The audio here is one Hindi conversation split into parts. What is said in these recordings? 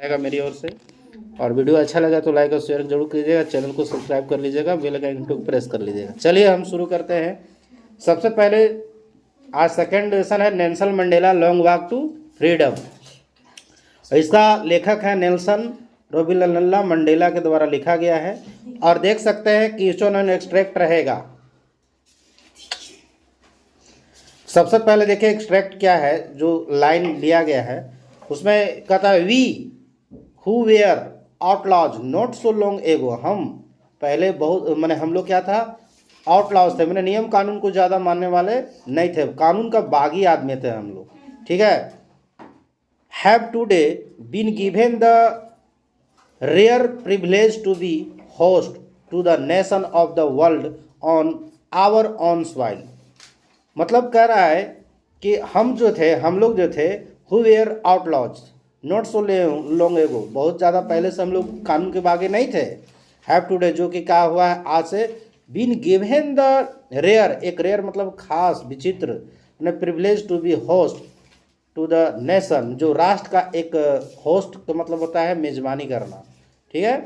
रहेगा मेरी ओर से। और वीडियो अच्छा लगा तो लाइक और शेयर जरूर कीजिएगा, चैनल को सब्सक्राइब कर लीजिएगा, बेल आइकन को प्रेस कर लीजिएगा। चलिए हम शुरू करते हैं। सबसे पहले आज सेकंड लेसन है Nelson Mandela long walk to freedom. इसका लेखक है नेल्सन रोबिनला मंडेला के द्वारा लिखा गया है। और देख सकते हैं कि क्वेश्चन एक्सट्रैक्ट रहेगा। सबसे पहले देखिए एक्सट्रैक्ट क्या है, जो लाइन लिया गया है उसमें कहता है we who were outlaws not so long ago. हम पहले बहुत मैंने हम लोग क्या था, आउटलॉज थे, मैंने नियम कानून को ज़्यादा मानने वाले नहीं थे, कानून का बागी आदमी थे हम लोग, ठीक है। Have today been given the rare privilege to be host to the nation of the world on our own soil. मतलब कह रहा है कि हम लोग जो थे who were outlaws not so long ago, बहुत ज़्यादा पहले से हम लोग कानून के बागे नहीं थे। हैव टुडे जो कि क्या हुआ है आज से, बीन गिवन द रेयर, एक रेयर मतलब खास विचित्र, privilege to be host to the nation, जो राष्ट्र का एक होस्ट का मतलब होता है मेज़बानी करना, ठीक है।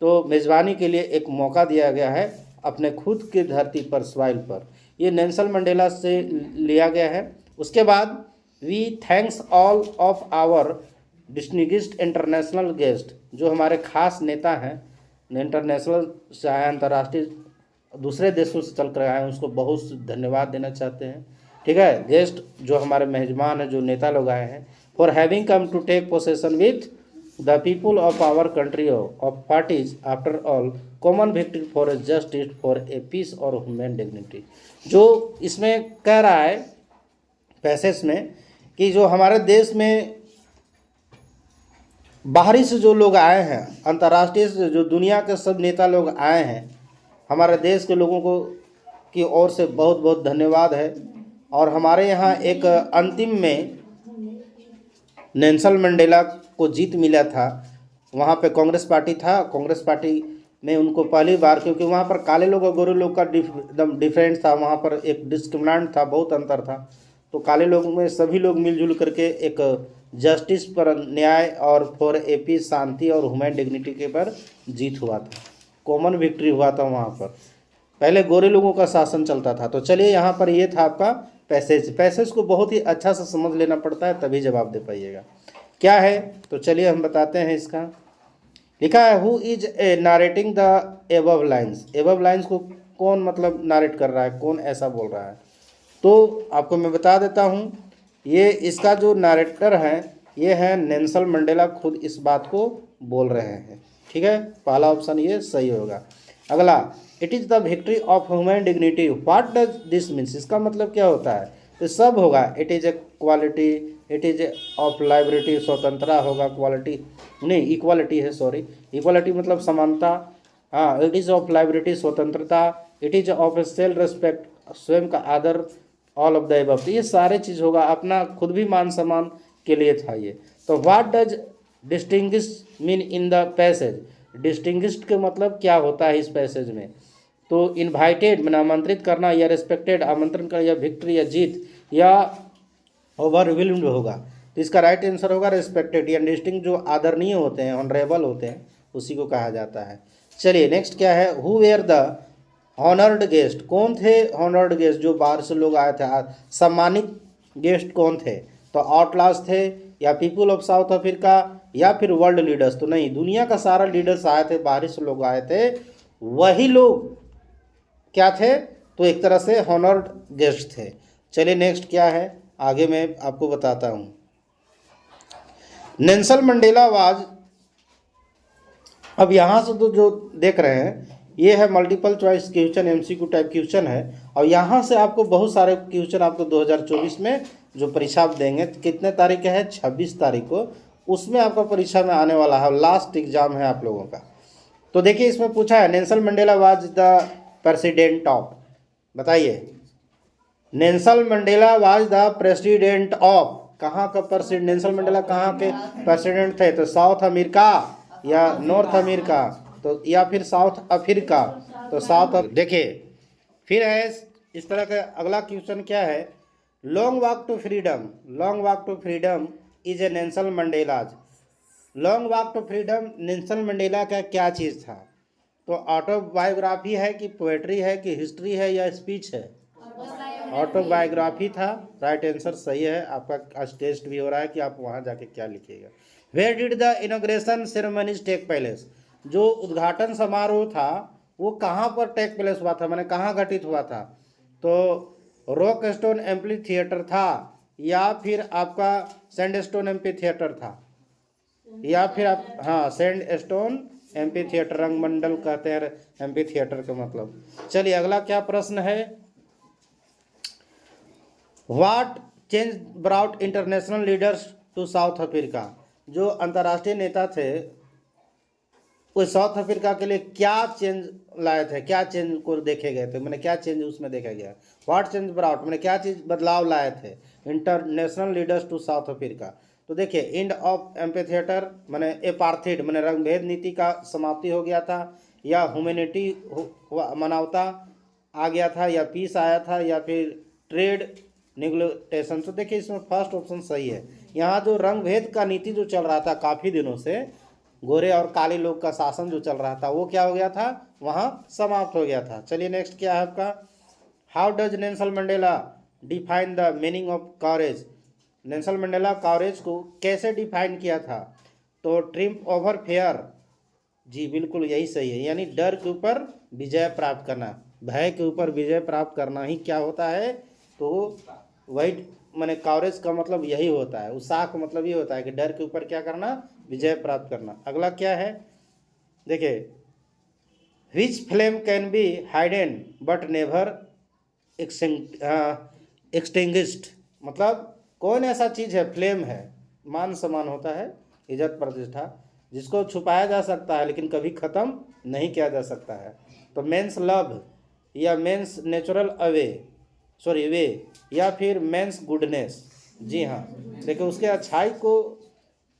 तो मेज़बानी के लिए एक मौका दिया गया है अपने खुद की धरती पर, सॉइल पर। ये नेल्सन मंडेला से लिया गया है। उसके बाद we thanks all of our distinguished international guest, जो हमारे खास नेता हैं इंटरनेशनल चाहे अंतर्राष्ट्रीय दूसरे देशों से चल कर आए हैं, उसको बहुत धन्यवाद देना चाहते हैं, ठीक है। गेस्ट जो हमारे मेहमान हैं, जो नेता लोग आए हैं, for having come to take possession with the people of our country of parties after all common victory for a justice for a peace और ह्यूमन डिग्निटी। जो इसमें कह रहा है पैसेज में कि जो हमारे देश में बाहरी से जो लोग आए हैं, अंतर्राष्ट्रीय से जो दुनिया के सब नेता लोग आए हैं, हमारे देश के लोगों को की ओर से बहुत बहुत धन्यवाद है। और हमारे यहाँ एक अंतिम में नेल्सन मंडेला को जीत मिला था, वहाँ पे कांग्रेस पार्टी था, कांग्रेस पार्टी में उनको पहली बार, क्योंकि वहाँ पर काले लोग और गोरे लोग का एकदम डिफरेंस था, वहाँ पर एक डिस्क्रिमिनेंट था, बहुत अंतर था। तो काले लोग में सभी लोग मिलजुल करके एक जस्टिस पर, न्याय और फॉर ए पीस, शांति और ह्यूमन डिग्निटी के पर जीत हुआ था, कॉमन विक्ट्री हुआ था वहाँ पर। पहले गोरे लोगों का शासन चलता था। तो चलिए यहाँ पर ये था आपका पैसेज को बहुत ही अच्छा से समझ लेना पड़ता है, तभी जवाब दे पाइएगा क्या है। तो चलिए हम बताते हैं। इसका लिखा है who is a narrating the above lines. Above lines को कौन मतलब नारेट कर रहा है, कौन ऐसा बोल रहा है, तो आपको मैं बता देता हूँ। ये इसका जो नारेटर है ये है नेल्सन मंडेला, खुद इस बात को बोल रहे हैं, ठीक है। पहला ऑप्शन ये सही होगा। अगला, it is the victory of human dignity. What does this means, इसका मतलब क्या होता है, तो सब होगा। It is a quality, it is of liberty, स्वतंत्रता होगा, क्वालिटी नहीं इक्वालिटी है, सॉरी, इक्वालिटी मतलब समानता, हाँ। इट इज़ ऑफ लाइबर्टी, स्वतंत्रता, it is of A self respect, स्वयं का आदर, ऑल ऑफ द अबव। तो ये सारे चीज़ होगा, अपना खुद भी मान सम्मान के लिए था ये। तो what does distinguish mean in the passage, distinguished के मतलब क्या होता है इस पैसेज में, तो इनवाइटेड मैंने आमंत्रित करना, या रिस्पेक्टेड आमंत्रण करना, या विक्ट्री या जीत, या ओवरवेल्म्ड होगा। तो इसका राइट आंसर होगा रिस्पेक्टेड। या डिस्टिंग जो आदरणीय होते हैं, ऑनरेबल होते हैं, उसी को कहा जाता है। चलिए नेक्स्ट क्या है, who were the honoured guest, कौन थे ऑनर्ड गेस्ट, जो बाहर से लोग आए थे, सम्मानित गेस्ट कौन थे, तो आउटलास थे, या पीपल ऑफ साउथ अफ्रीका, या फिर वर्ल्ड लीडर्स। तो नहीं, दुनिया का सारा लीडर्स आए थे, बाहर से लोग आए थे, वही लोग क्या थे, तो एक तरह से ऑनर्ड गेस्ट थे। चलिए नेक्स्ट क्या है, आगे मैं आपको बताता हूँ। नेल्सन मंडेला वाज, अब यहाँ से तो जो देख रहे हैं ये है multiple choice question, MCQ type question है। और यहाँ से आपको बहुत सारे क्वेश्चन आपको 2024 में जो परीक्षा आप देंगे, कितने तारीख है, 26 तारीख को, उसमें आपका परीक्षा में आने वाला है, लास्ट एग्जाम है आप लोगों का। तो देखिए इसमें पूछा है Nelson Mandela was the president of, बताइए Nelson Mandela was the president of, कहाँ का प्रेसिडेंट, नेल्सन मंडेला कहाँ के प्रेसिडेंट थे, तो साउथ अमेरिका या नॉर्थ अमेरिका, तो या फिर साउथ अफ्रीका, तो साउथ। देखिए फिर है इस तरह का अगला क्वेश्चन क्या है, long walk to freedom, long walk to freedom is a Nelson Mandela's long walk to freedom Nelson Mandela का क्या चीज़ था? तो ऑटोबायोग्राफी है कि पोएट्री है कि हिस्ट्री है या स्पीच है? ऑटोबायोग्राफी था। राइट आंसर सही है आपका। आज टेस्ट भी हो रहा है कि आप वहाँ जाके क्या लिखिएगा। Where did the inauguration ceremonies take place? जो उद्घाटन समारोह था वो कहाँ पर टेक प्लेस हुआ था, मैंने कहाँ घटित हुआ था? तो रॉक स्टोन एम्पली थिएटर था, या फिर आपका सैंड स्टोन एम्पी थिएटर था, या फिर आप हाँ sand stone amphi theatre, Rangmandal कहते हैं एम्पी थिएटर का मतलब। चलिए अगला क्या प्रश्न है? What change brought international leaders to South Africa? जो अंतर्राष्ट्रीय नेता थे वो साउथ अफ्रीका के लिए क्या चेंज लाए थे, क्या चेंज को देखे गए थे, मैंने क्या चेंज उसमें देखा गया? व्हाट चेंज ब्राउट मैंने क्या चीज़ बदलाव लाए थे international leaders to South Africa? तो देखिए एंड ऑफ एम्पीथिएटर मैंने एपार्थीड मैंने रंगभेद नीति का समाप्ति हो गया था, या ह्यूमैनिटी मानवता आ गया था, या पीस आया था, या फिर ट्रेड निगोटिएशन। तो देखिए इसमें फर्स्ट ऑप्शन सही है। यहाँ जो रंग भेद का नीति जो चल रहा था काफ़ी दिनों से, गोरे और काले लोग का शासन जो चल रहा था वो क्या हो गया था, वहाँ समाप्त हो गया था। चलिए नेक्स्ट क्या है आपका? How does Nelson Mandela define the meaning of courage? Nelson Mandela courage को कैसे डिफाइन किया था? तो ट्रिम्प ओवर फेयर, जी बिल्कुल यही सही है, यानी डर के ऊपर विजय प्राप्त करना, भय के ऊपर विजय प्राप्त करना ही क्या होता है? तो वही मैंने कवरेज का मतलब यही होता है, उत्साह का मतलब ये होता है कि डर के ऊपर क्या करना, विजय प्राप्त करना। अगला क्या है देखिए, which flame can be hidden but never extinguished? मतलब कौन ऐसा चीज़ है, फ्लेम है, मान सम्मान होता है, इज्जत प्रतिष्ठा, जिसको छुपाया जा सकता है लेकिन कभी ख़त्म नहीं किया जा सकता है। तो मेंस लव, या मेंस नेचुरल वे, या फिर मेंस गुडनेस। जी हाँ, देखिए उसके अच्छाई को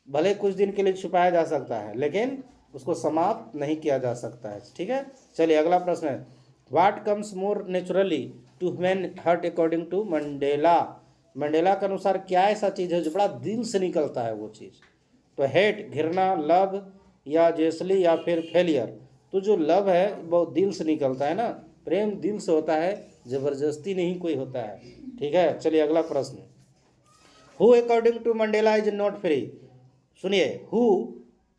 भले कुछ दिन के लिए छुपाया जा सकता है लेकिन उसको समाप्त नहीं किया जा सकता है। ठीक है, चलिए अगला प्रश्न है, what comes more naturally to human heart according to Mandela? Mandela के अनुसार क्या ऐसा चीज़ है जो बड़ा दिल से निकलता है वो चीज़? तो हेट घृणा, लव, या जेसली, या फिर फेलियर। तो जो लव है वो दिल से निकलता है ना, प्रेम दिल से होता है, जबरदस्ती नहीं कोई होता है। ठीक है, चलिए अगला प्रश्न, who according to Mandela is not free? सुनिए, who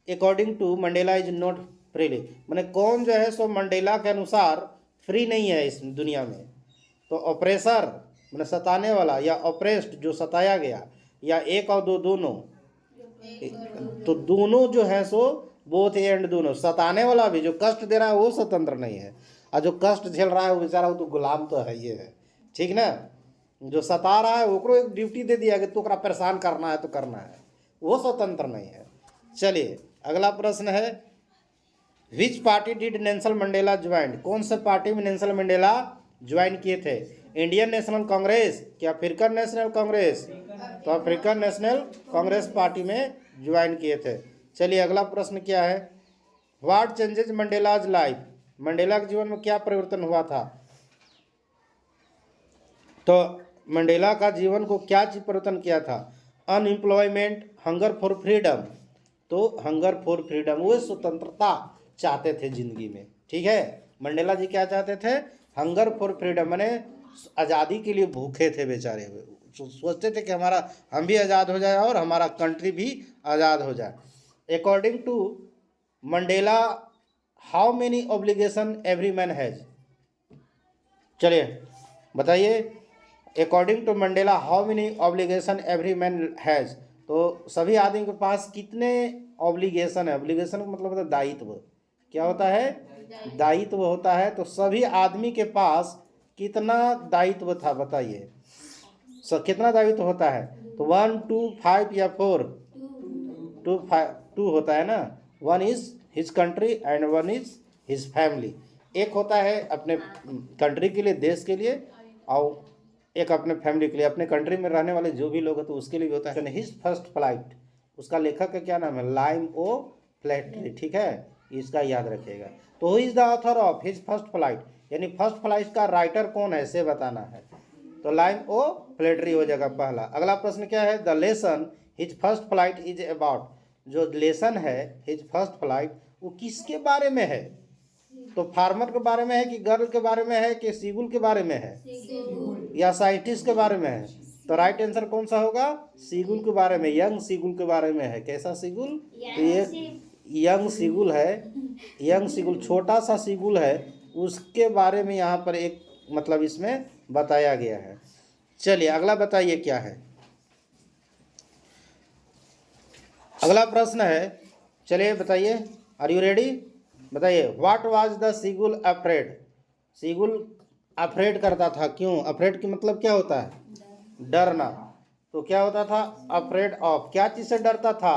according to Mandela is not freely, मैंने कौन जो है सो मंडेला के अनुसार फ्री नहीं है इस दुनिया में? तो ऑपरेसर मैंने सताने वाला, या ऑपरेस्ड जो सताया गया, या एक और दो दोनों? तो दोनों जो है सो बोथ एंड दोनों, सताने वाला भी जो कष्ट दे रहा है वो स्वतंत्र नहीं है, और जो कष्ट झेल रहा है वो बेचारा वो तो गुलाम तो है ये है। ठीक ना, जो सता रहा है वो एक ड्यूटी दे दिया कि तो परेशान करना है तो करना है, वो स्वतंत्र नहीं है। चलिए अगला प्रश्न है, विच party did Nelson Mandela join? कौन से पार्टी में नेल्सन मंडेला ज्वाइन किए थे? इंडियन नेशनल कांग्रेस क्या अफ्रीकन नेशनल कांग्रेस? तो अफ्रीकन नेशनल कांग्रेस पार्टी में ज्वाइन किए थे। चलिए अगला प्रश्न क्या है, what changes Mandela's life? Mandela के जीवन में क्या परिवर्तन हुआ था? तो मंडेला का जीवन को क्या चीज परिवर्तन किया था? Unemployment, hunger for freedom. तो हंगर फॉर फ्रीडम, वो स्वतंत्रता चाहते थे जिंदगी में। ठीक है, मंडेला जी क्या चाहते थे? हंगर फॉर फ्रीडम, माने आज़ादी के लिए भूखे थे बेचारे हुए, सोचते थे कि हम भी आज़ाद हो जाए और हमारा कंट्री भी आज़ाद हो जाए। According to Mandela how many obligation every man has? चलिए बताइए, according to Mandela how many obligation every man has? तो सभी आदमी के पास कितने ऑब्लिगेशन है? ऑब्लिगेशन का मतलब होता है दायित्व। क्या होता है? दायित्व होता है। तो सभी आदमी के पास कितना दायित्व था बताइए, कितना दायित्व होता है? तो 1 2 5 या 4? 2 होता है ना। 1 is his country and 1 is his family. एक होता है अपने कंट्री के लिए, देश के लिए, और एक अपने फैमिली के लिए, अपने कंट्री में रहने वाले जो भी लोग हैं तो उसके लिए भी होता है। हिज फर्स्ट फ्लाइट, उसका लेखक का क्या नाम है? लाइम ओ फ्लैटरी। ठीक है, इसका याद रखिएगा। तो who is the author of his first flight, यानी फर्स्ट फ्लाइट का राइटर कौन है इसे बताना है। तो लाइम ओ फ्लैटरी हो जाएगा पहला। अगला प्रश्न क्या है, the lesson his first flight is about? जो लेसन है हिज फर्स्ट फ्लाइट वो किसके बारे में है? तो फार्मर के बारे में है कि गर्ल के बारे में है कि सीगुल के बारे में है या साइंटिस्ट के बारे में है? तो राइट आंसर कौन सा होगा? सीगुल के बारे में, यंग सीगुल के बारे में है। कैसा सीगुल? तो ये यंग सीगुल है, यंग सीगुल छोटा सा सीगुल है, उसके बारे में यहाँ पर एक मतलब इसमें बताया गया है। चलिए अगला बताइए क्या है। अगला प्रश्न है, चलिए बताइए, आर यू रेडी? बताइए, what was the seagull afraid? Seagull afraid करता था, क्यों? अफ्रेड की मतलब क्या होता है? डरना। तो क्या होता था? अफ्रेड ऑफ, क्या चीज़ से डरता था?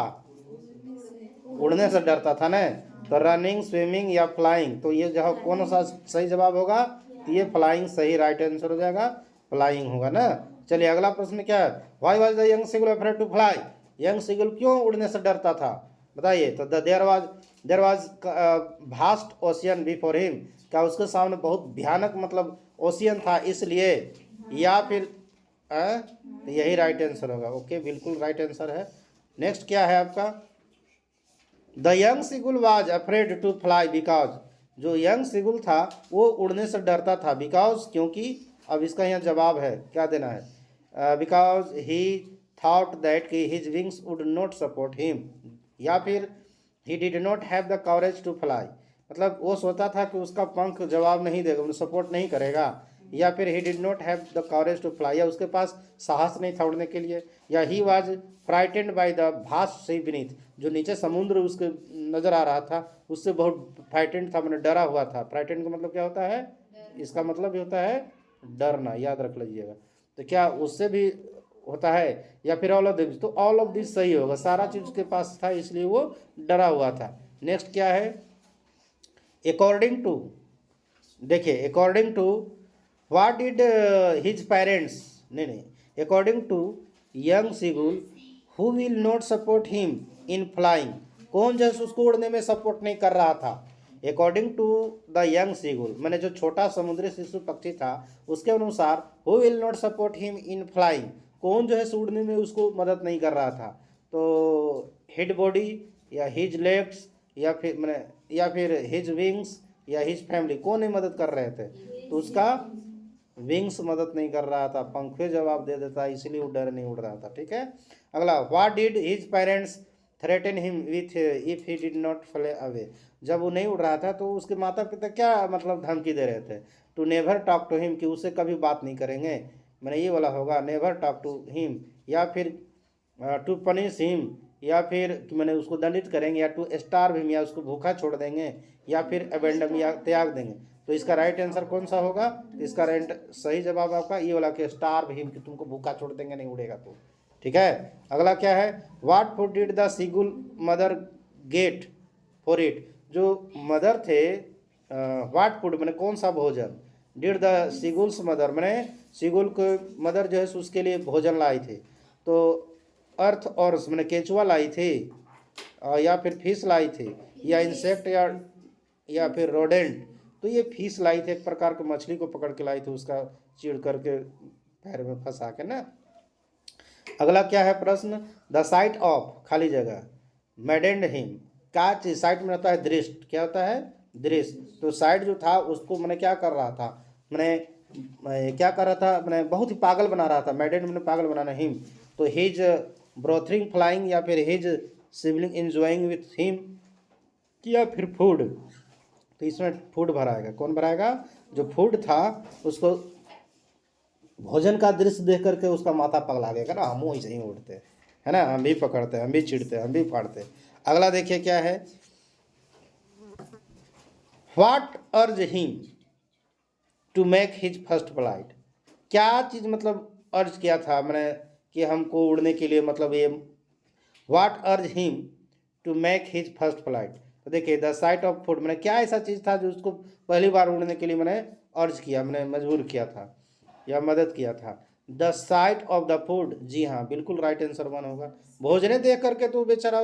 उड़ने से डरता था ना। तो रनिंग, स्विमिंग या फ्लाइंग, तो ये जो कौन सा सही जवाब होगा? तो ये फ्लाइंग सही राइट आंसर हो जाएगा, फ्लाइंग होगा ना। चलिए अगला प्रश्न क्या है, why was the young seagull afraid to fly? Young seagull क्यों उड़ने से डरता था? बताइए। तो there was vast ocean before him, क्या उसके सामने बहुत भयानक मतलब ओशियन था इसलिए, या फिर तो यही राइट आंसर होगा। ओके, बिल्कुल राइट आंसर है। नेक्स्ट क्या है आपका? The young seagull was afraid to fly because, जो यंग सीगुल था वो उड़ने से डरता था, बिकॉज क्योंकि, अब इसका यहाँ जवाब है, क्या देना है? बिकॉज ही थॉट दैट कि his wings would not support him, या फिर he did not have the courage to fly, मतलब वो सोचता था कि उसका पंख जवाब नहीं देगा, सपोर्ट नहीं करेगा, या फिर he did not have the courage to fly, या उसके पास साहस नहीं था उड़ने के लिए, या he was frightened by the vast sea beneath, जो नीचे समुद्र उसके नज़र आ रहा था उससे बहुत फ्राइटेंड था, मैंने डरा हुआ था। फ्राइटेंड का मतलब क्या होता है? इसका मतलब भी होता है डरना, याद रख लीजिएगा। तो क्या उससे भी होता है, या फिर ऑल ऑफ दिस? तो ऑल ऑफ दिस सही होगा, सारा चीज़ उसके पास था इसलिए वो डरा हुआ था। नेक्स्ट क्या है? अकॉर्डिंग टू, देखिए according to what did his parents, नहीं, according to young seagull who will not support him in flying, कौन जैसे उसको उड़ने में सपोर्ट नहीं कर रहा था? According to the young seagull, मैंने जो छोटा समुद्री शिशु पक्षी था उसके अनुसार, who will not support him in flying, कौन जो है उड़ने में उसको मदद नहीं कर रहा था? तो हेड बॉडी, या हिज लेग्स, या फिर मैंने, या फिर हिज विंग्स, या हिज फैमिली, कौन नहीं मदद कर रहे थे? तो उसका विंग्स मदद नहीं कर रहा था, पंखे जवाब दे देता, इसलिए वो डर नहीं उड़ रहा था। ठीक है। अगला, what did his parents threaten him with if he did not Phule away, जब वो नहीं उड़ रहा था तो उसके माता पिता क्या मतलब धमकी दे रहे थे? To never talk to him, कि उससे कभी बात नहीं करेंगे, मैंने ये वाला होगा नेवर टॉक टू हिम, या फिर टू पनिश हिम, या फिर कि मैंने उसको दंडित करेंगे, या टू स्टार्व हिम, या उसको भूखा छोड़ देंगे, या फिर अबेंडम, या त्याग देंगे। तो इसका राइट आंसर कौन सा होगा? इसका राइट सही जवाब आपका ये वाला कि स्टार्व हिम, कि तुमको भूखा छोड़ देंगे, नहीं उड़ेगा तो। ठीक है। अगला क्या है? What food did the seagull mother get for it, जो मदर थे, व्हाट फूड मैंने कौन सा भोजन, डिड द सीगुल्स मदर, मैंने सीगुल को मदर जो है उसके लिए भोजन लाई थी। तो अर्थ और मैंने केचुआ लाई थी, या फिर फिश लाई थी, या इंसेक्ट, या फिर रोडेंट, तो ये फिश लाई थी, एक प्रकार के मछली को पकड़ के लाई थी, उसका चीड़ करके पैर में फंसा के ना। अगला क्या है प्रश्न? द साइट ऑफ, खाली जगह, मैडेंड हिम, क्या चीज साइट में होता है? दृष्ट, क्या होता है? दृष्ट। तो साइट जो था उसको मैंने क्या कर रहा था, मैंने क्या कर रहा था, मैंने बहुत ही पागल बना रहा था, मैडेंड मैंने पागल बनाना, हिम, तो हिज ब्रोथरिंग फ्लाइंग, या फिर his sibling enjoying with him, या फिर फूड, तो इसमें फूड भराएगा, कौन भराएगा? जो फूड था उसको भोजन का दृश्य देख करके उसका माथा पगला गया ना, हम वैसे ही उड़ते है ना, हम भी पकड़ते, हम भी चिढ़ते, हम भी फाड़ते। अगला देखिए क्या है? What urged him to make his first flight, क्या चीज़ मतलब अर्ज किया था मैंने कि हमको उड़ने के लिए, मतलब ये what urged him to make his first flight, तो देखिए द साइट ऑफ फूड, मैंने क्या ऐसा चीज़ था जो उसको पहली बार उड़ने के लिए मैंने अर्ज किया, मैंने मजबूर किया था या मदद किया था? The sight of the food, जी हाँ बिल्कुल राइट आंसर वन होगा। भोजने देख करके तो बेचारा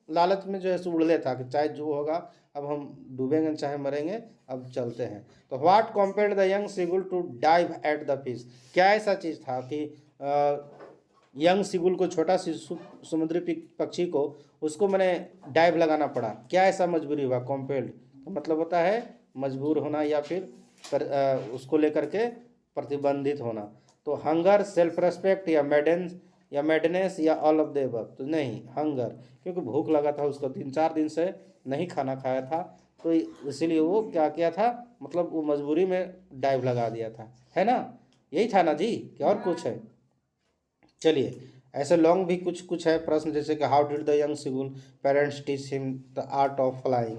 लालच में जो है सो उड़ लेता कि चाहे जो होगा, अब हम डूबेंगे चाहे मरेंगे, अब चलते हैं। तो what compelled the young seagull to dive at the fish, क्या ऐसा चीज़ था कि यंग सीगुल को, छोटा शिशु समुद्री पक्षी को उसको मैंने डाइव लगाना पड़ा। क्या ऐसा मजबूरी हुआ? कॉम्पेल्ड तो मतलब होता है मजबूर होना या फिर उसको लेकर के प्रतिबंधित होना। तो हंगर, सेल्फ रेस्पेक्ट या मैडनेस या ऑल ऑफ द अबव? तो नहीं, हंगर, क्योंकि भूख लगा था उसको, 3-4 दिन से नहीं खाना खाया था, तो इसीलिए वो क्या किया था, मतलब वो मजबूरी में डाइव लगा दिया था, है ना? यही था ना जी, क्या और कुछ है? चलिए, ऐसे लॉन्ग भी कुछ कुछ है प्रश्न, जैसे कि how did the young seagull parents teach him the art of flying?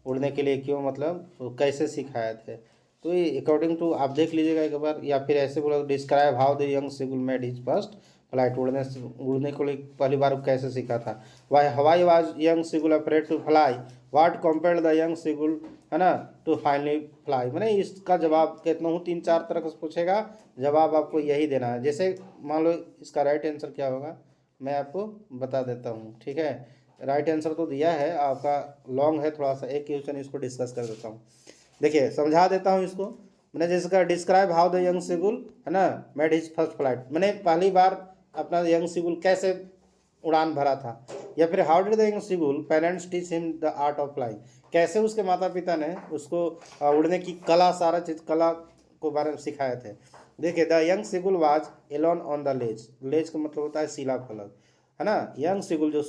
उड़ने के लिए क्यों, मतलब वो कैसे सिखाए थे? तो ये अकॉर्डिंग टू आप देख लीजिएगा एक बार, या फिर ऐसे बोला describe how the young seagull made his first flight. उड़ने को लिए पहली बार कैसे सीखा था? वाई हवाई was young seagull afraid to fly? What compelled the young seagull, है ना, टू फाइनली फ्लाई? मैंने इसका जवाब कहता हूँ 3-4 तरह से पूछेगा, जवाब आपको यही देना है। जैसे मान लो इसका राइट आंसर क्या होगा, मैं आपको बता देता हूँ, ठीक है? राइट आंसर तो दिया है आपका, लॉन्ग है थोड़ा सा, एक क्वेश्चन इसको डिस्कस कर देता हूँ। देखिए समझा देता हूँ इसको। मैंने जैसे कहा describe how the young seagull, है ना, मेड हिज फर्स्ट फ्लाइट, मैंने पहली बार अपना यंग सीगुल कैसे उड़ान भरा था। या फिर how did the young seagull parents teach him the art of flying, कैसे उसके माता पिता ने उसको उड़ने की कला, सारा चीज़ कला को बारे में सिखाए थे। देखिए the young seagull was alone on the ledge, ledge का मतलब होता है सीला फलक, है ना। यंग सीगुल जो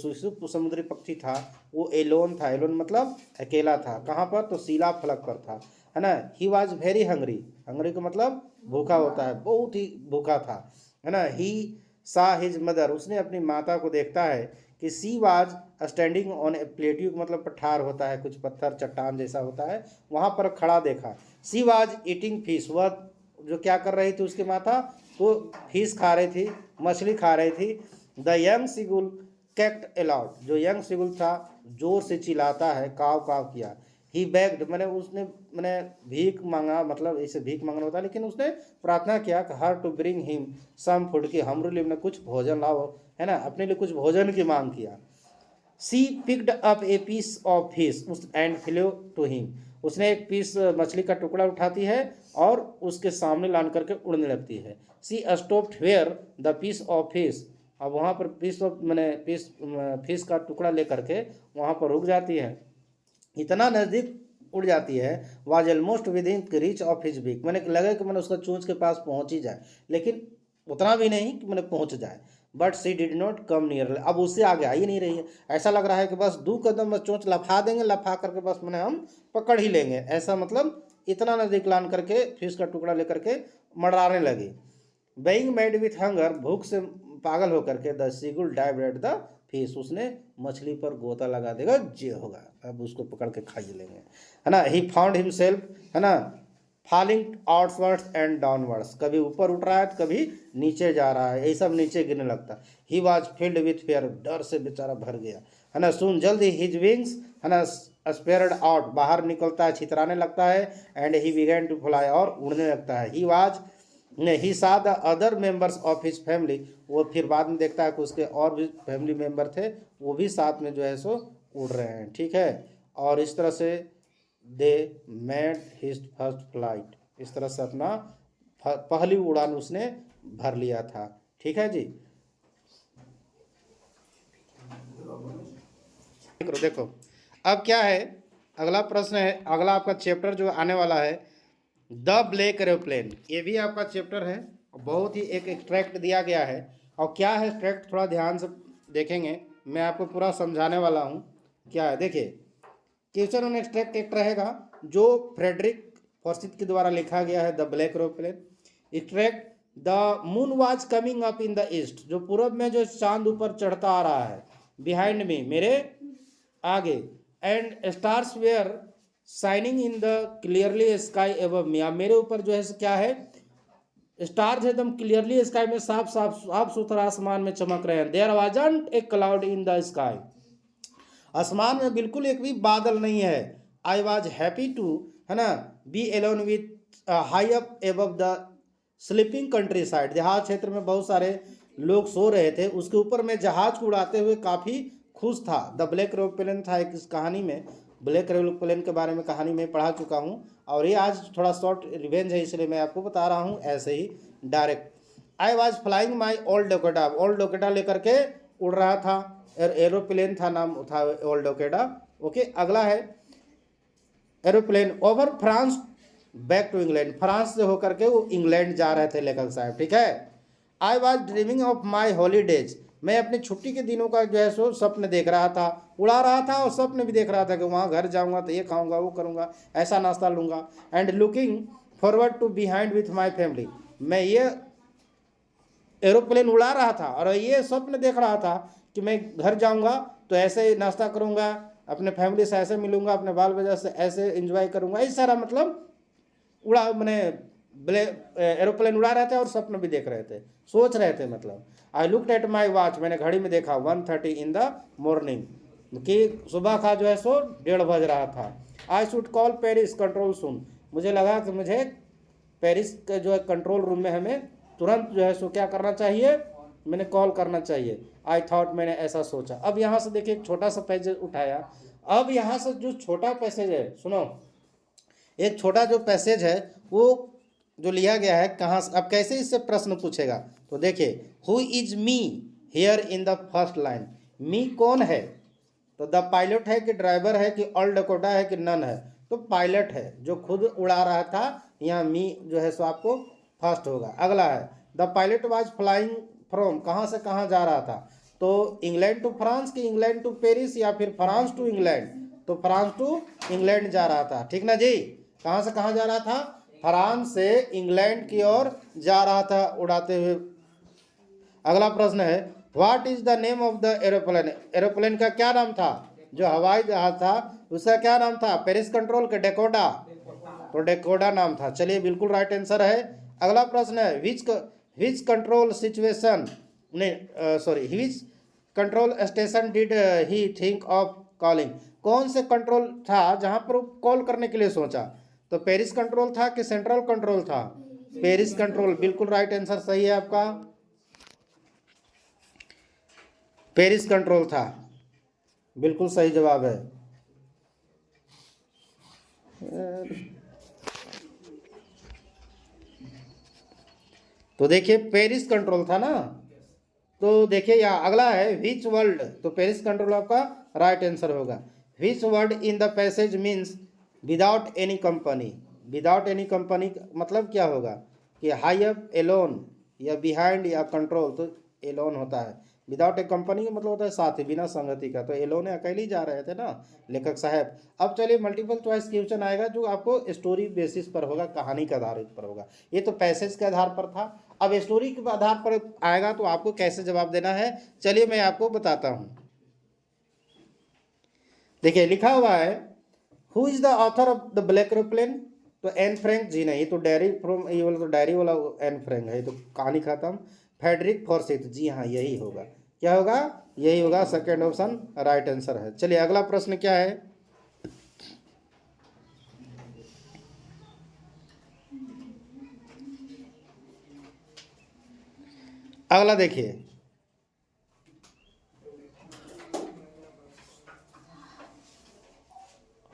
समुद्री पक्षी था वो एलोन था, एलोन मतलब अकेला था, कहाँ पर? तो सीला फलक पर था, है ना। He was very hungry, hungry का मतलब भूखा होता है, बहुत ही भूखा था, है ना। ही सा हिज मदर, उसने अपनी माता को देखता है कि she was standing on A plateau, मतलब पठार होता है, कुछ पत्थर चट्टान जैसा होता है, वहाँ पर खड़ा देखा। सी वाज ईटिंग फिश, वह जो क्या कर रही थी उसकी माता, तो फिश खा रही थी, मछली खा रही थी। द यंग सीगुल कैक्ट अलाउड, जो यंग सीगुल था जोर से चिल्लाता है, काव काव किया। ही बेग्ड, मैंने भीख मांगा, मतलब इसे भीख मांगना होता है, लेकिन उसने प्रार्थना किया कि her to bring him some food, की हमरे लिए कुछ भोजन लाओ, है ना, अपने लिए कुछ भोजन की मांग किया। She picked up a piece of fish and flew to him, उसने एक पीस मछली का टुकड़ा उठाती है और उसके सामने लान करके उड़ने लगती है। She stopped where the piece of fish, अब वहाँ पर फिश का टुकड़ा लेकर के वहाँ पर रुक जाती है, इतना नज़दीक उड़ जाती है। Was almost within reach of his beak, मैंने लगा कि मैंने उसका चोंच के पास पहुँच ही जाए, लेकिन उतना भी नहीं कि मैंने पहुँच जाए। But she did not come near, अब उससे आगे आ ही नहीं रही है, ऐसा लग रहा है कि बस 2 कदम बस चोंच लफा देंगे, लफा करके बस मैंने हम पकड़ ही लेंगे, ऐसा मतलब इतना नज़दीक लान करके फिश का टुकड़ा लेकर के मड़राने लगी। बेइंग मेड विथ हंगर, भूख से पागल होकर के, the seagull dive at the fish, उसने मछली पर गोता लगा देगा, जे होगा अब उसको पकड़ के खा लेंगे, है ना। ही फाउंड हिमसेल्फ, है ना, फॉलिंग आउटवर्ड्स एंड डाउनवर्ड्स, कभी ऊपर उठ रहा है तो कभी नीचे जा रहा है, ये सब नीचे गिरने लगता। He was filled with fair, डर से बेचारा भर गया, है ना। सुन जल्दी हिज विंग्स, है ना, स्पेयर्ड आउट, बाहर निकलता है, छितराने लगता है। And he began to fly, और उड़ने लगता है। He saw the other members of his family, वो फिर बाद में देखता है कि उसके और भी फैमिली मेंबर थे, वो भी साथ में जो है सो उड़ रहे हैं, ठीक है। और इस तरह से they made his first flight, इस तरह से अपना पहली उड़ान उसने भर लिया था, ठीक है जी। देखो अब क्या है, अगला प्रश्न है, अगला आपका चैप्टर जो आने वाला है द ब्लैक एरोप्लेन, ये भी आपका चैप्टर है, बहुत ही एक एक्सट्रैक्ट दिया गया है। और क्या है एक्सट्रैक्ट, थोड़ा ध्यान से देखेंगे, मैं आपको पूरा समझाने वाला हूँ क्या है। देखिए क्वेश्चन ऑन एक्सट्रैक्ट एक रहेगा जो फ्रेडरिक फॉर्सिथ के द्वारा लिखा गया है, the black aeroplane. Extract the moon was coming up in the east, जो पूरब में जो चांद ऊपर चढ़ता आ रहा है, बिहाइंड मी, मेरे आगे। And stars were shining in the clearly sky above me, अब मेरे ऊपर जो है क्या है, स्टार्स एकदम क्लियरली स्काई में साफ सुथरा आसमान में चमक रहे हैं। There wasn't a cloud in the sky, आसमान में बिल्कुल एक भी बादल नहीं है। आई वॉज हैप्पी टू, है ना, be alone with high up above the sleeping countryside, जहाज क्षेत्र में बहुत सारे लोग सो रहे थे, उसके ऊपर मैं जहाज को उड़ाते हुए काफ़ी खुश था। द ब्लैक एरोप्लेन था एक, इस कहानी में ब्लैक एरोप्लेन के बारे में कहानी में पढ़ा चुका हूँ, और ये आज थोड़ा शॉर्ट रिवेंज है, इसलिए मैं आपको बता रहा हूँ ऐसे ही direct. I was flying my old Dakota, old Dakota लेकर के उड़ रहा था, एरोप्लेन था, नाम था ओल्ड ओकेडा। ओके, अगला है aeroplane over France back to England, France से होकर के वो इंग्लैंड जा रहे थे लेखक साहब, ठीक है। I was dreaming of my holidays, मैं अपने छुट्टी के दिनों का जो है सो स्वप्न देख रहा था, उड़ा रहा था, और स्वप्न भी देख रहा था कि वहाँ घर जाऊँगा तो ये खाऊंगा, वो करूँगा, ऐसा नाश्ता लूँगा। And looking forward to behind with my family, मैं ये एरोप्लेन उड़ा रहा था और ये स्वप्न देख रहा था कि मैं घर जाऊँगा तो ऐसे नाश्ता करूँगा, अपने फैमिली से ऐसे मिलूँगा, अपने बाल बच्चा से ऐसे एंजॉय करूँगा, इस सारा मतलब उड़ा, मैंने एरोप्लेन उड़ा रहे थे और स्वप्न भी देख रहे थे, सोच रहे थे मतलब। I looked at my watch, मैंने घड़ी में देखा 1:30 इन द मॉर्निंग, कि सुबह का जो है सो 1:30 बज रहा था। I should call Paris control soon, मुझे लगा कि मुझे पेरिस के जो है कंट्रोल रूम में हमें तुरंत जो है सो क्या करना चाहिए, मैंने कॉल करना चाहिए। आई थॉट, मैंने ऐसा सोचा। अब यहाँ से देखिए एक छोटा सा पैसेज उठाया। अब यहाँ से जो छोटा पैसेज है, सुनो, एक छोटा जो पैसेज है वो जो लिया गया है कहाँ से, अब कैसे इससे प्रश्न पूछेगा, तो देखिए, who is me here in the first line, me कौन है, तो द पायलट है कि ड्राइवर है कि ऑल डकोटा है कि नन है, तो पायलट है जो खुद उड़ा रहा था, यहाँ मी जो है सो आपको फर्स्ट होगा। अगला है the pilot was flying from, कहाँ से कहाँ जा रहा था, तो इंग्लैंड टू फ्रांस कि इंग्लैंड टू पेरिस या फिर फ्रांस टू इंग्लैंड, तो फ्रांस टू इंग्लैंड जा रहा था, ठीक ना जी। कहाँ से कहाँ जा रहा था, फ्रांस से इंग्लैंड की ओर जा रहा था उड़ाते हुए। अगला प्रश्न है what is the name of the aeroplane, aeroplane का क्या नाम था, जो हवाई जहाज था उसका क्या नाम था, पेरिस कंट्रोल के डेकोडा, तो डेकोडा नाम था। चलिए बिल्कुल राइट आंसर है। अगला प्रश्न है विच कंट्रोल सिचुएशन, नहीं sorry, which control station did he think of calling, कौन से कंट्रोल था जहां पर कॉल करने के लिए सोचा, तो पेरिस कंट्रोल था कि सेंट्रल कंट्रोल था, पेरिस कंट्रोल, बिल्कुल राइट आंसर सही है आपका, पेरिस कंट्रोल था, बिल्कुल सही जवाब है। तो देखिए पेरिस कंट्रोल था ना, तो देखिए यहाँ अगला है विच वर्ड, तो पेरिस कंट्रोल आपका राइट आंसर होगा। Which word in the passage means without any company, without any company मतलब क्या होगा कि हाई अप, एलोन या बिहाइंड या कंट्रोल, तो एलोन होता है। विदाउट ए कंपनी का मतलब होता है साथी, बिना संगति का, तो एलोन अकेले ही जा रहे थे ना लेखक साहब। अब चलिए मल्टीपल चॉइस क्वेश्चन आएगा जो आपको स्टोरी बेसिस पर होगा, कहानी के आधारित पर होगा, ये तो पैसेज के आधार पर था। अब स्टोरी के आधार पर आएगा तो आपको कैसे जवाब देना है, चलिए मैं आपको बताता हूँ। देखिए लिखा हुआ है who is the author of the black aeroplane, तो एन फ्रैंक जी नहीं, तो डायरी फ्रॉम, ये वाला तो डायरी वाला एन फ्रैंक है, तो कहानी खत्म। फ्रेडरिक फॉर्सिथ, जी हाँ यही होगा, क्या होगा, यही होगा, सेकेंड ऑप्शन राइट आंसर है। चलिए अगला प्रश्न क्या है, अगला देखिए,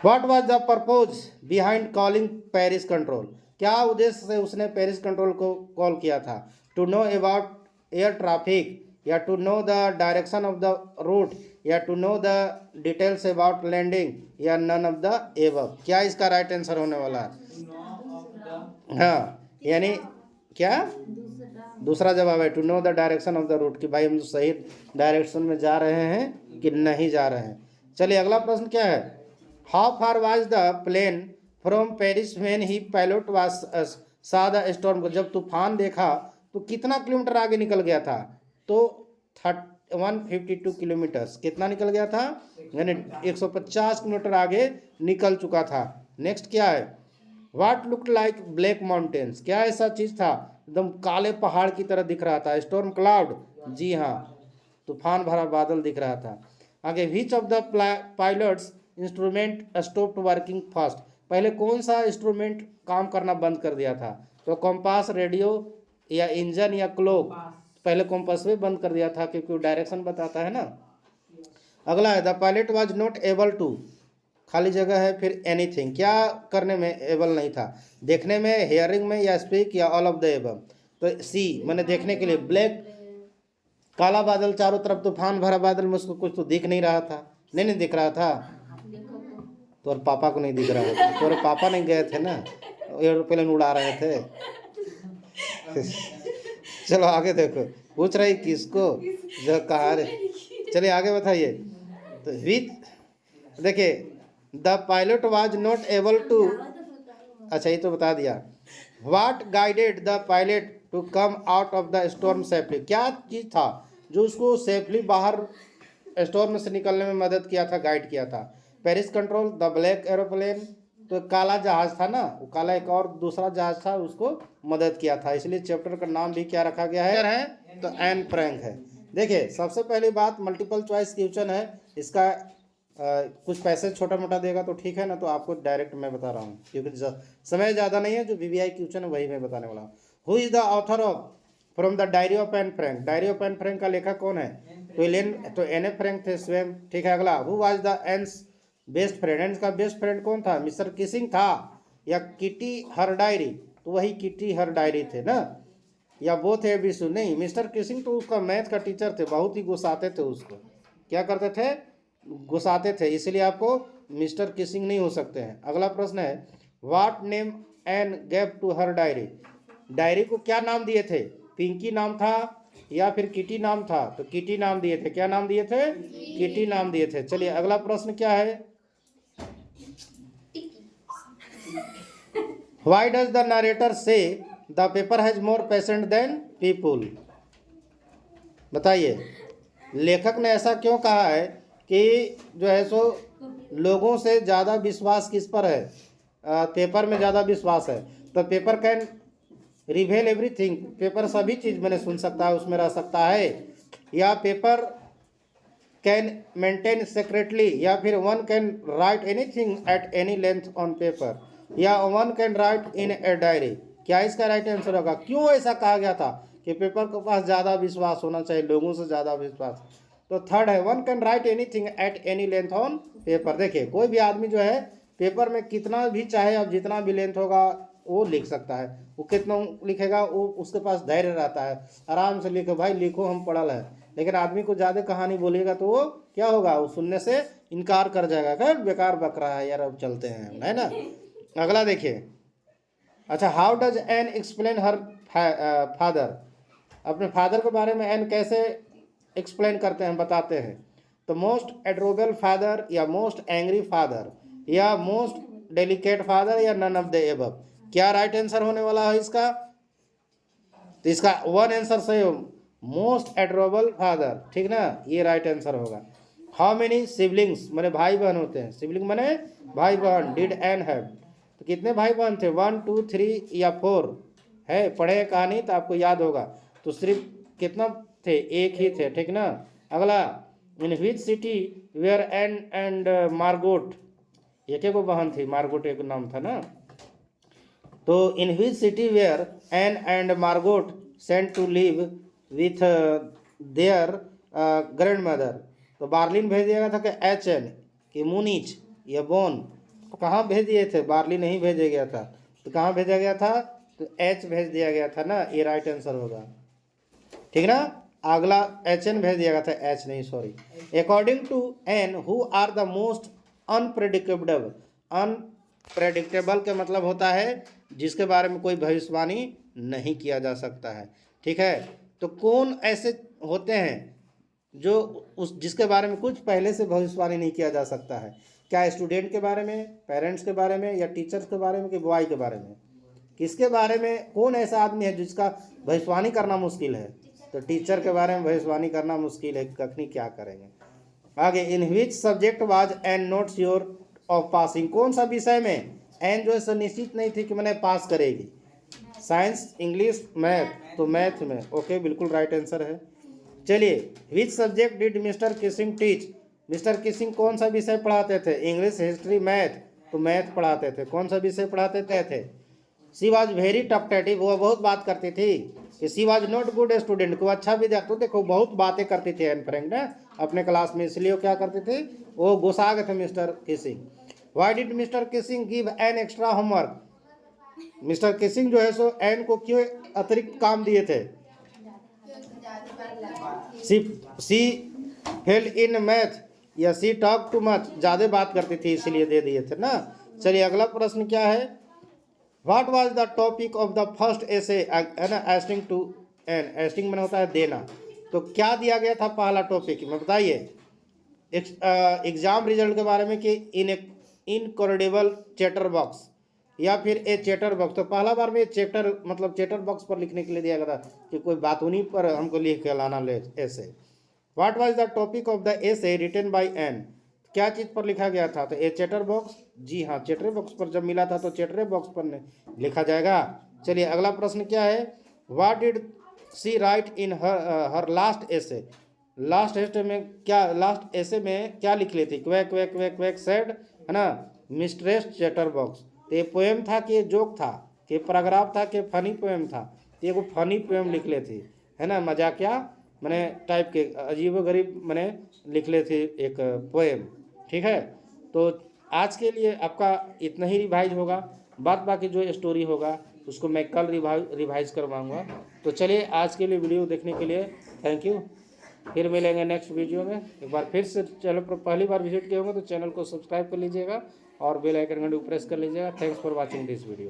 what was the purpose behind calling Paris control, क्या उद्देश्य से उसने पेरिस कंट्रोल को कॉल किया था, to know about air traffic, या to know the direction of the route, या to know the details about landing, या नन ऑफ द एबव, क्या इसका राइट आंसर होने वाला है, हाँ यानी क्या दूसरा जवाब है, to know the direction of the route, कि भाई हम सही डायरेक्शन में जा रहे हैं कि नहीं जा रहे हैं। चलिए अगला प्रश्न क्या है, how far was the plane from Paris when he pilot was saw the storm, को जब तूफान देखा तो कितना किलोमीटर आगे निकल गया था, तो 152 किलोमीटर्स, कितना निकल गया था, यानी 150 किलोमीटर आगे निकल चुका था। नेक्स्ट क्या है, what looked like black mountains, क्या ऐसा चीज़ था एकदम काले पहाड़ की तरह दिख रहा था, स्टॉर्म क्लाउड, जी हाँ तूफान भरा बादल दिख रहा था। आगे which of the pilots instrument stopped working fast, पहले कौन सा इंस्ट्रूमेंट काम करना बंद कर दिया था, तो कंपास, रेडियो या इंजन या क्लॉक, पहले कंपास भी बंद कर दिया था क्योंकि डायरेक्शन बताता है ना। अगला है the pilot was not able to, खाली जगह है, फिर एनीथिंग, क्या करने में एबल नहीं था, देखने में, हेयरिंग में, या स्पीक, या ऑल ऑफ द एबव, तो सी मैंने देखने के लिए, ब्लैक काला बादल चारों तरफ तूफान भरा बादल में उसको कुछ तो दिख नहीं रहा था। नहीं दिख रहा था। तो और पापा को नहीं दिख रहा था, तो पापा नहीं गए थे ना, एरोप्लेन उड़ा रहे थे। चलो आगे देखो, पूछ रही किसको जो कहा रे। चलिए आगे बताइए। तो विथ देखिए, the pilot was not able to, अच्छा ये तो बता दिया। What guided the pilot to come out of the storm safely, क्या चीज़ था जो उसको सेफली बाहर स्टॉर्म से निकलने में मदद किया था, गाइड किया था। Paris control, the black aeroplane, तो काला जहाज था ना, वो काला एक और दूसरा जहाज था, उसको मदद किया था, इसलिए चैप्टर का नाम भी क्या रखा गया है तो एन फ्रैंक है। देखिए सबसे पहली बात, मल्टीपल चॉइस क्वेश्चन है, इसका कुछ पैसे छोटा मोटा देगा तो ठीक है ना, तो आपको डायरेक्ट मैं बता रहा हूँ क्योंकि समय ज़्यादा नहीं है। जो वीवीआई क्वेश्चन है वही मैं बताने वाला हूँ। Who is the author of from the diary of Anne Frank, diary of Anne Frank का लेखक कौन है? तो एन ए फ्रैंक थे स्वयं, ठीक है। अगला, who was the Anne's best friend, Anne's का बेस्ट फ्रेंड कौन था? मिस्टर किसिंग था या किटी हर डायरी? तो वही किटी हर डायरी थे ना, या वो थे विशु? नहीं, मिस्टर किसिंग तो उसका मैथ का टीचर थे, बहुत ही गुस्साते थे उसको, क्या करते थे? गुस्साते थे, इसलिए आपको मिस्टर किसिंग नहीं हो सकते हैं। अगला प्रश्न है, what name Anne gave to her diary, diary को क्या नाम दिए थे? पिंकी नाम था या फिर किटी नाम था? तो किटी नाम दिए थे। क्या नाम दिए थे? किटी नाम दिए थे। चलिए अगला प्रश्न क्या है, why does the narrator say the paper has more patience than people, बताइए लेखक ने ऐसा क्यों कहा है कि जो है सो लोगों से ज़्यादा विश्वास किस पर है? पेपर में ज़्यादा विश्वास है। तो पेपर कैन रिवेल एवरीथिंग, पेपर सभी चीज़ मैंने सुन सकता है, उसमें रह सकता है। या पेपर कैन मेंटेन सेक्रेटली, या फिर one can write anything at any length on paper, या one can write in a diary. क्या इसका राइट आंसर होगा? क्यों ऐसा कहा गया था कि पेपर के पास ज़्यादा विश्वास होना चाहिए, लोगों से ज़्यादा विश्वास? तो थर्ड है, one can write anything at any length on paper. देखिए कोई भी आदमी जो है पेपर में कितना भी चाहे, अब जितना भी लेंथ होगा वो लिख सकता है। वो कितना लिखेगा, वो उसके पास धैर्य रहता है, आराम से लिखो भाई लिखो, हम पढ़ल है। लेकिन आदमी को ज़्यादा कहानी बोलेगा तो वो क्या होगा, वो सुनने से इनकार कर जाएगा, क्या बेकार बक रहा है यार, अब चलते हैं, है ना। अगला देखिए, अच्छा, how does N explain her father, अपने फादर के बारे में एन कैसे एक्सप्लेन करते हैं, बताते हैं। तो मोस्ट एडोरेबल फादर, या मोस्ट एंग्री फादर, या मोस्ट डेलिकेट फादर, या नन ऑफ द एबव। क्या राइट आंसर होने वाला है इसका? तो इसका वन आंसर सही हो, मोस्ट एडोरेबल फादर, ठीक ना, ये राइट आंसर होगा। हाउ मेनी सिबलिंग्स, मैंने भाई बहन होते हैं, सिबलिंग मैंने भाई बहन, डिड एन हैव, तो कितने भाई बहन थे? 1 2 3 या 4 है, पढ़े कहानी तो आपको याद होगा। तो सिर्फ कितना थे? एक ही थे, ठीक ना। अगला, in which city were Anne and Margot, एक एक बहन थी, मार्गोट एक नाम था ना। तो in which city were Anne and Margot sent to live with their grandmother, तो बार्लिन भेज दिया गया था कि एच एन, कि मुनीच या बोन, तो कहाँ भेज दिए थे? बार्लिन नहीं भेजा गया था, तो कहाँ भेजा गया था? तो एच भेज दिया गया था ना, ये राइट आंसर होगा, ठीक ना। अगला एच एन भेज दिया गया था, एच नहीं, sorry. According to Anne, who are the most unpredictable, unpredictable का मतलब होता है जिसके बारे में कोई भविष्यवाणी नहीं किया जा सकता है, ठीक है। तो कौन ऐसे होते हैं जो उस जिसके बारे में कुछ पहले से भविष्यवाणी नहीं किया जा सकता है? क्या स्टूडेंट के बारे में, पेरेंट्स के बारे में, या टीचर्स के बारे में, कि बॉय के बारे में? किसके बारे में, कौन ऐसा आदमी है जिसका भविष्यवाणी करना मुश्किल है? तो टीचर के बारे में भविष्यवाणी करना मुश्किल है, कखनी क्या करेंगे। आगे, in which subject was Anne not sure of passing, कौन सा विषय में एन जो है निश्चित नहीं थी कि मैंने पास करेगी? साइंस, इंग्लिश, मैथ, तो मैथ में, ओके बिल्कुल राइट आंसर है। चलिए, which subject did mister Keesing teach, mister Keesing कौन सा विषय पढ़ाते थे? इंग्लिश, हिस्ट्री, मैथ, तो मैथ पढ़ाते थे। कौन सा विषय पढ़ाते थे? सी वॉज वेरी टॉकटेटिव, वो बहुत बात करती थी। कि सी वॉज नॉट गुड स्टूडेंट, को अच्छा विद्यार्थी, तो देखो बहुत बातें करती थी एन फ्रैंक ना अपने क्लास में, इसलिए वो क्या करते थे, वो गुस्सा गए थे mister Keesing. Why did mister Keesing give an extra homework, mister Keesing जो है सो एन को क्यों अतिरिक्त काम दिए थे? सी फेल इन मैथ या सी टॉक टू मच, ज़्यादा बात करती थी इसीलिए दे दिए थे ना। चलिए अगला प्रश्न क्या है, what was the topic of the first essay, है ना, एस्टिंग टू एन, एस्टिंग में होता है देना, तो क्या दिया गया था पहला टॉपिक में बताइए। एग्जाम रिजल्ट के बारे में कि इनकॉरेडेबल चैटर बॉक्स या फिर ए चैटर बॉक्स, तो पहला बार में चैटर मतलब चैटर बॉक्स पर लिखने के लिए दिया गया था कि कोई बात उन्हीं पर हमको लिख के लाना ले ऐसे। What was the topic of the essay written by Anne, क्या चीज़ पर लिखा गया था, तो ए चैटर बॉक्स, जी हाँ चैटर बॉक्स पर जब मिला था तो चैटर बॉक्स पर लिखा जाएगा। चलिए अगला प्रश्न क्या है, what did she write in her last essay, last essay में क्या, लास्ट एसे में क्या लिख लेती, quack quack quack quack said, है ना, मिस्ट्रेस चैटर बॉक्स, तो ये पोएम था कि जोक था कि पैराग्राफ था कि फनी पोएम था, तो ये फनी पोएम लिख लेती, है ना, मजाकिया मैंने टाइप के अजीब गरीब मैंने लिख लेती एक पोएम। ठीक है, तो आज के लिए आपका इतना ही रिवाइज होगा, बाद बाकी जो स्टोरी होगा उसको मैं कल रिवाइज करवाऊँगा। तो चलिए आज के लिए वीडियो देखने के लिए थैंक यू, फिर मिलेंगे नेक्स्ट वीडियो में। एक बार फिर से चैनल पर पहली बार विजिट किए होंगे तो चैनल को सब्सक्राइब कर लीजिएगा और बेल आइकन घंटी को प्रेस कर लीजिएगा। Thanks for watching this video.